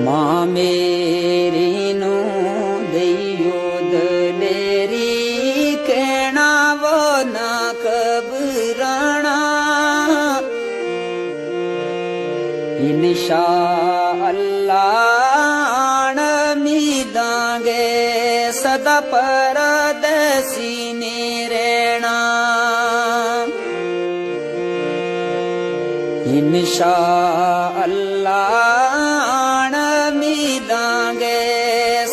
मां मेरी नो दियो दलेरी कहना वो ना घबराना इंशा अल्लाह मिलांगे सदा परदेसी ने रहना इंशा अल्लाह मिलांगे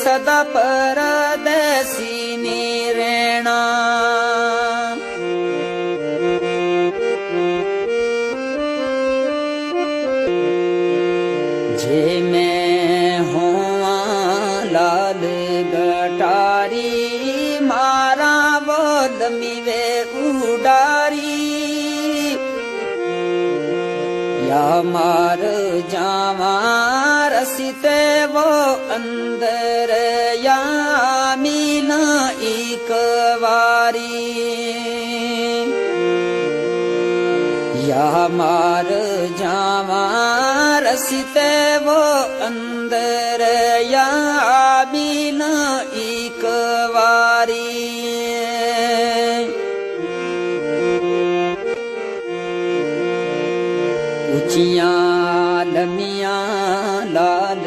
सदा परदेसी ने रहना जे मैं हुआ लाल गटारी मारा वो दमीवे उडारी या मार जावा रसीते वो अंदर या मिला एक वारी या मार जावा रसीते वो अंदर या मिला एक वारी ऊंचिया लमिया लाल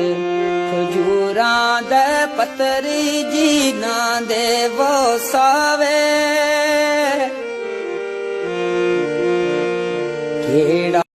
खजूरा दे पतरी जी ना दे वो सावे